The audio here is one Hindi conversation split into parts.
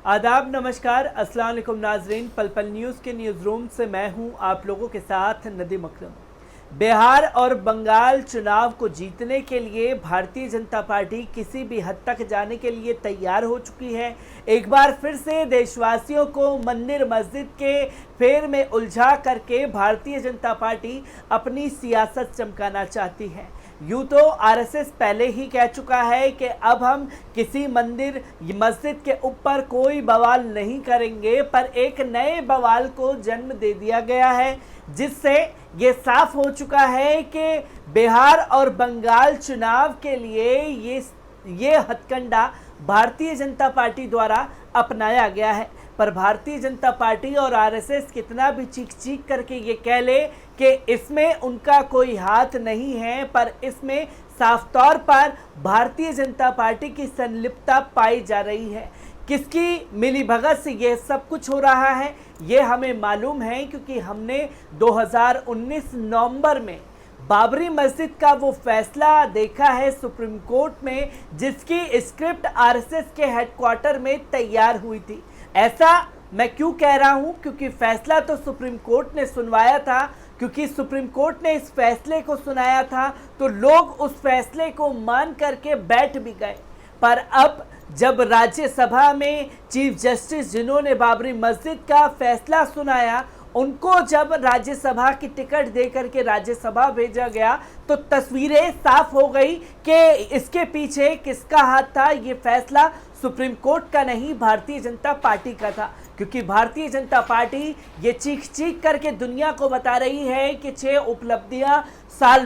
आदाब, नमस्कार, अस्सलाम वालेकुम नाजरीन। पल पल न्यूज़ के न्यूज़ रूम से मैं हूं आप लोगों के साथ नदीम अकरम। बिहार और बंगाल चुनाव को जीतने के लिए भारतीय जनता पार्टी किसी भी हद तक जाने के लिए तैयार हो चुकी है। एक बार फिर से देशवासियों को मंदिर मस्जिद के फेर में उलझा करके भारतीय जनता पार्टी अपनी सियासत चमकाना चाहती है। यूँ तो आरएसएस पहले ही कह चुका है कि अब हम किसी मंदिर मस्जिद के ऊपर कोई बवाल नहीं करेंगे, पर एक नए बवाल को जन्म दे दिया गया है, जिससे ये साफ हो चुका है कि बिहार और बंगाल चुनाव के लिए ये हथकंडा भारतीय जनता पार्टी द्वारा अपनाया गया है। पर भारतीय जनता पार्टी और आरएसएस कितना भी चीख चीख करके ये कह ले कि इसमें उनका कोई हाथ नहीं है, पर इसमें साफ तौर पर भारतीय जनता पार्टी की संलिप्तता पाई जा रही है। किसकी मिलीभगत से ये सब कुछ हो रहा है ये हमें मालूम है, क्योंकि हमने 2019 नवंबर में बाबरी मस्जिद का वो फैसला देखा है सुप्रीम कोर्ट में, जिसकी स्क्रिप्ट आरएसएस के हेडक्वार्टर में तैयार हुई थी। ऐसा मैं क्यों कह रहा हूं, क्योंकि फैसला तो सुप्रीम कोर्ट ने सुनवाया था, क्योंकि सुप्रीम कोर्ट ने इस फैसले को सुनाया था तो लोग उस फैसले को मान करके बैठ भी गए। पर अब जब राज्यसभा में चीफ जस्टिस जिन्होंने बाबरी मस्जिद का फैसला सुनाया, उनको जब राज्यसभा की टिकट दे करके राज्यसभा भेजा गया तो तस्वीरें साफ हो गई कि इसके पीछे किसका हाथ था। ये फैसला सुप्रीम कोर्ट का नहीं, भारतीय जनता पार्टी का था, क्योंकि भारतीय जनता पार्टी ये चीख चीख करके दुनिया को बता रही है कि 6 उपलब्धियां साल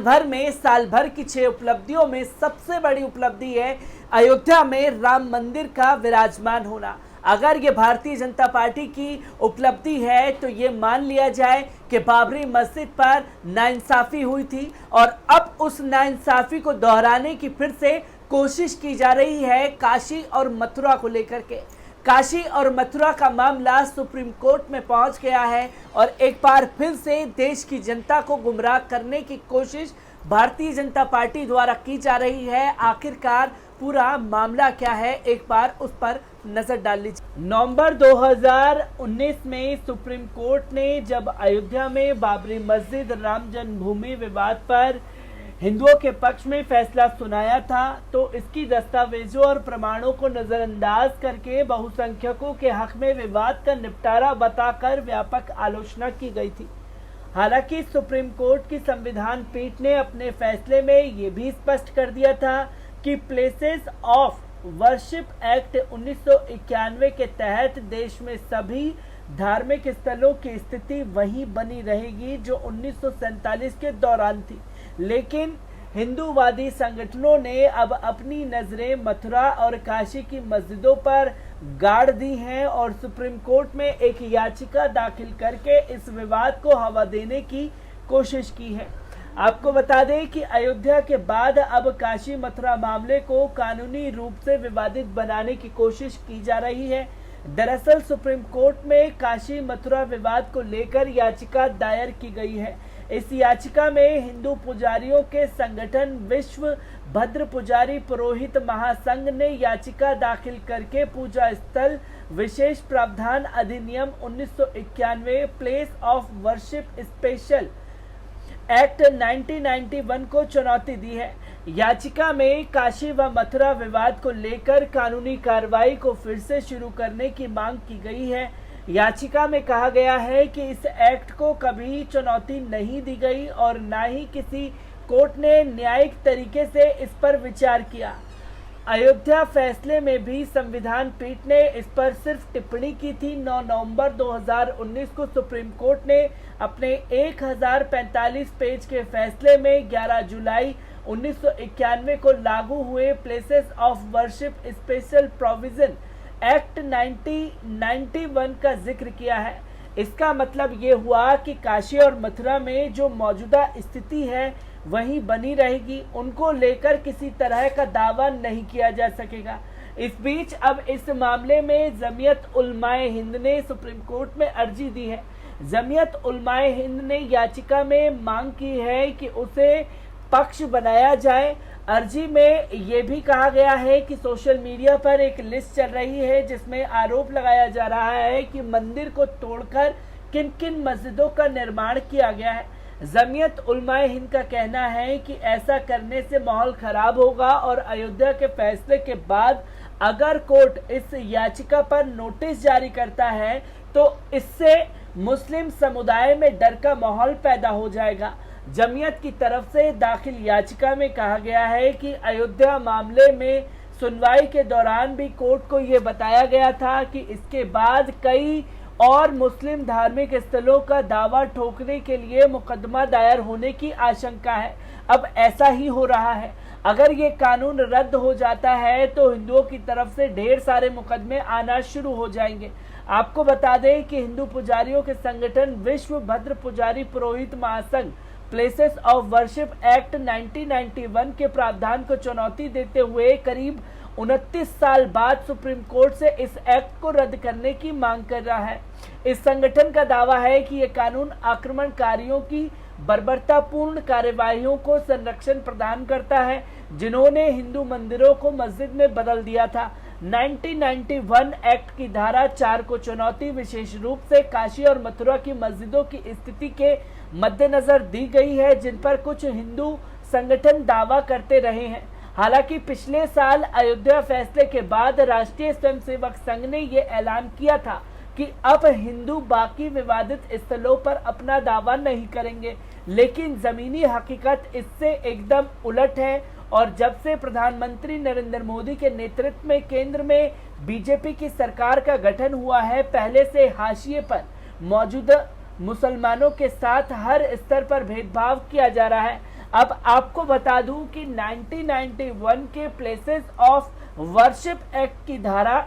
भर की 6 उपलब्धियों में सबसे बड़ी उपलब्धि है अयोध्या में राम मंदिर का विराजमान होना। अगर ये भारतीय जनता पार्टी की उपलब्धि है तो ये मान लिया जाए कि बाबरी मस्जिद पर नाइंसाफ़ी हुई थी, और अब उस नाइंसाफ़ी को दोहराने की फिर से कोशिश की जा रही है काशी और मथुरा को लेकर के। काशी और मथुरा का मामला सुप्रीम कोर्ट में पहुंच गया है और एक बार फिर से देश की जनता को गुमराह करने की कोशिश भारतीय जनता पार्टी द्वारा की जा रही है। आखिरकार पूरा मामला क्या है, एक बार उस पर नजर डाल लीजिए। नवंबर 2019 में सुप्रीम कोर्ट ने जब अयोध्या में बाबरी मस्जिद राम जन्मभूमि विवाद पर हिंदुओं के पक्ष में फैसला सुनाया था, तो इसकी दस्तावेजों और प्रमाणों को नजरअंदाज करके बहुसंख्यकों के हक में विवाद का निपटारा बताकर व्यापक आलोचना की गई थी। हालांकि सुप्रीम कोर्ट की संविधान पीठ ने अपने फैसले में ये भी स्पष्ट कर दिया था कि प्लेसेस ऑफ वर्शिप एक्ट 1991 के तहत देश में सभी धार्मिक स्थलों की स्थिति वही बनी रहेगी जो 1947 के दौरान थी। लेकिन हिंदूवादी संगठनों ने अब अपनी नजरें मथुरा और काशी की मस्जिदों पर गाड़ दी हैं और सुप्रीम कोर्ट में एक याचिका दाखिल करके इस विवाद को हवा देने की कोशिश की है। आपको बता दें कि अयोध्या के बाद अब काशी मथुरा मामले को कानूनी रूप से विवादित बनाने की कोशिश की जा रही है। दरअसल सुप्रीम कोर्ट में काशी मथुरा विवाद को लेकर याचिका दायर की गई है। इस याचिका में हिंदू पुजारियों के संगठन विश्व भद्र पुजारी पुरोहित महासंघ ने याचिका दाखिल करके पूजा स्थल विशेष प्रावधान अधिनियम 1991 place of worship special act 1991 को चुनौती दी है। याचिका में काशी व मथुरा विवाद को लेकर कानूनी कार्रवाई को फिर से शुरू करने की मांग की गई है। याचिका में कहा गया है कि इस एक्ट को कभी चुनौती नहीं दी गई और न ही किसी कोर्ट ने न्यायिक तरीके से इस पर विचार किया। अयोध्या फैसले में भी संविधान पीठ ने इस पर सिर्फ टिप्पणी की थी। 9 नवंबर 2019 को सुप्रीम कोर्ट ने अपने 1045 पेज के फैसले में 11 जुलाई 1991 को लागू हुए places of worship special provision act 1991 का जिक्र किया है। इसका मतलब ये हुआ कि काशी और मथुरा में जो मौजूदा स्थिति है वही बनी रहेगी, उनको लेकर किसी तरह का दावा नहीं किया जा सकेगा। इस बीच अब इस मामले में जमीयत उलमाए हिंद ने सुप्रीम कोर्ट में अर्जी दी है। जमीयत उलमाए हिंद ने याचिका में मांग की है कि उसे पक्ष बनाया जाए। अर्जी में ये भी कहा गया है कि सोशल मीडिया पर एक लिस्ट चल रही है जिसमें आरोप लगाया जा रहा है कि मंदिर को तोड़कर किन किन मस्जिदों का निर्माण किया गया है। जमीयत उलमाए हिंद का कहना है कि ऐसा करने से माहौल खराब होगा और अयोध्या के फैसले के बाद अगर कोर्ट इस याचिका पर नोटिस जारी करता है तो इससे मुस्लिम समुदाय में डर का माहौल पैदा हो जाएगा। जमीयत की तरफ से दाखिल याचिका में कहा गया है कि अयोध्या मामले में सुनवाई के दौरान भी कोर्ट को यह बताया गया था कि इसके बाद कई और मुस्लिम धार्मिक स्थलों का दावा ठोकने के लिए मुकदमा दायर होने की आशंका है। अब ऐसा ही हो रहा है। अगर ये कानून रद्द हो जाता है तो हिंदुओं की तरफ से ढेर सारे मुकदमे आना शुरू हो जाएंगे। आपको बता दें कि हिंदू पुजारियों के संगठन विश्व भद्र पुजारी पुरोहित महासंघ प्लेसेस ऑफ वर्शिप एक्ट 1991 के प्रावधान को चुनौती देते हुए करीब 29 साल बाद सुप्रीम कोर्ट से इस एक्ट को रद्द करने की मांग कर रहा है। इस संगठन का दावा है कि यह कानून आक्रमणकारियों की बर्बरतापूर्ण कार्यवाहियों को संरक्षण प्रदान करता है जिन्होंने हिंदू मंदिरों को मस्जिद में बदल दिया था। 1991 एक्ट की धारा 4 को चुनौती विशेष रूप से काशी और मथुरा की मस्जिदों की स्थिति के मद्देनजर दी गई है जिन पर कुछ हिंदू संगठन दावा करते रहे हैं। हालांकि पिछले साल अयोध्या फैसले के बाद राष्ट्रीय स्वयंसेवक संघ ने यह ऐलान किया था कि अब हिंदू बाकी विवादित स्थलों पर अपना दावा नहीं करेंगे, लेकिन जमीनी हकीकत इससे एकदम उलट है और जब से प्रधानमंत्री नरेंद्र मोदी के नेतृत्व में केंद्र में बीजेपी की सरकार का गठन हुआ है, पहले से हाशिए पर मौजूद मुसलमानों के साथ हर स्तर पर भेदभाव किया जा रहा है। अब आपको बता दूं कि 1991 के प्लेसेस ऑफ वर्शिप एक्ट की धारा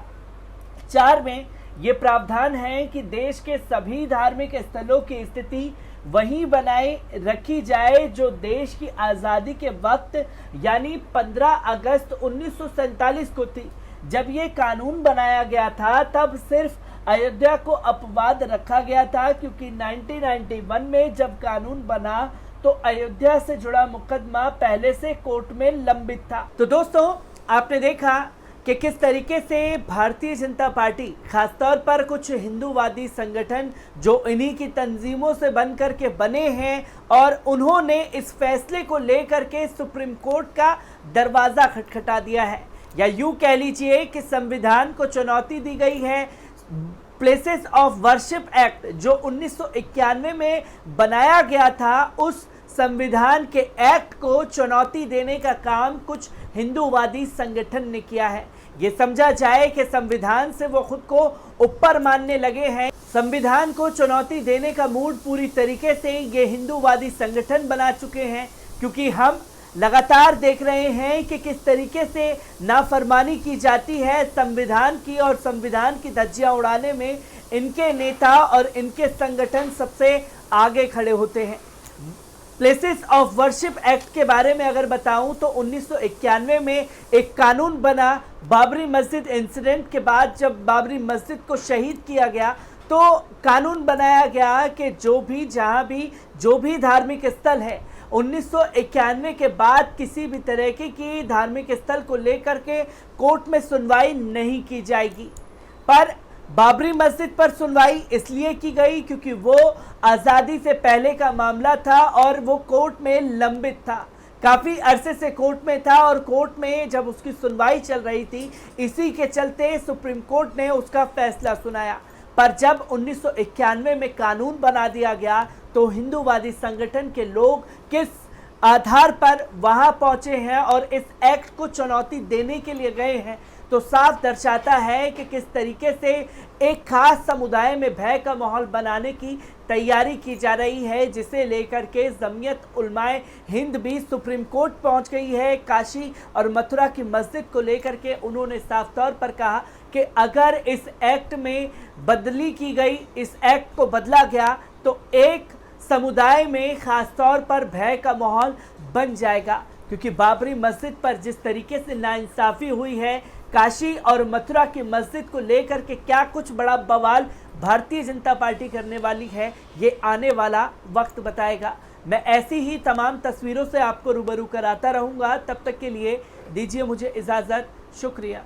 4 में ये प्रावधान है कि देश के सभी धार्मिक स्थलों की स्थिति वही बनाए रखी जाए जो देश की आज़ादी के वक्त यानी 15 अगस्त 1947 को थी। जब ये कानून बनाया गया था तब सिर्फ अयोध्या को अपवाद रखा गया था क्योंकि 1991 में जब कानून बना तो अयोध्या से जुड़ा मुकदमा पहले से कोर्ट में लंबित था। तो दोस्तों, आपने देखा कि किस तरीके से भारतीय जनता पार्टी, खासतौर पर कुछ हिंदूवादी संगठन जो इन्हीं की तंजीमों से बन करके बने हैं और उन्होंने इस फैसले को लेकर के सुप्रीम कोर्ट का दरवाज़ा खटखटा दिया है, या यूँ कह लीजिए कि संविधान को चुनौती दी गई है। प्लेसेस ऑफ वर्शिप एक्ट जो 1991 में बनाया गया था, उस संविधान के एक्ट को चुनौती देने का काम कुछ हिंदूवादी संगठन ने किया है। ये समझा जाए कि संविधान से वो खुद को ऊपर मानने लगे हैं। संविधान को चुनौती देने का मूड पूरी तरीके से ये हिंदूवादी संगठन बना चुके हैं, क्योंकि हम लगातार देख रहे हैं कि किस तरीके से नाफरमानी की जाती है संविधान की, और संविधान की धज्जियां उड़ाने में इनके नेता और इनके संगठन सबसे आगे खड़े होते हैं। प्लेसेस ऑफ वर्शिप एक्ट के बारे में अगर बताऊं तो 1991 में एक कानून बना। बाबरी मस्जिद इंसिडेंट के बाद जब बाबरी मस्जिद को शहीद किया गया तो कानून बनाया गया कि जो भी धार्मिक स्थल है 1991 के बाद किसी भी तरह की धार्मिक स्थल को लेकर के कोर्ट में सुनवाई नहीं की जाएगी। पर बाबरी मस्जिद पर सुनवाई इसलिए की गई क्योंकि वो आज़ादी से पहले का मामला था और वो कोर्ट में लंबित था, काफ़ी अरसे से कोर्ट में था और कोर्ट में जब उसकी सुनवाई चल रही थी, इसी के चलते सुप्रीम कोर्ट ने उसका फैसला सुनाया। पर जब 1991 में कानून बना दिया गया तो हिंदूवादी संगठन के लोग किस आधार पर वहां पहुंचे हैं और इस एक्ट को चुनौती देने के लिए गए हैं, तो साफ दर्शाता है कि किस तरीके से एक खास समुदाय में भय का माहौल बनाने की तैयारी की जा रही है, जिसे लेकर के जमीयत उलमाए हिंद भी सुप्रीम कोर्ट पहुंच गई है। काशी और मथुरा की मस्जिद को लेकर के उन्होंने साफ तौर पर कहा कि अगर इस एक्ट में बदली की गई, इस एक्ट को बदला गया तो एक समुदाय में खास तौर पर भय का माहौल बन जाएगा, क्योंकि बाबरी मस्जिद पर जिस तरीके से नाइंसाफ़ी हुई है, काशी और मथुरा की मस्जिद को लेकर के क्या कुछ बड़ा बवाल भारतीय जनता पार्टी करने वाली है, ये आने वाला वक्त बताएगा। मैं ऐसी ही तमाम तस्वीरों से आपको रूबरू कराता रहूंगा। तब तक के लिए दीजिए मुझे इजाज़त। शुक्रिया।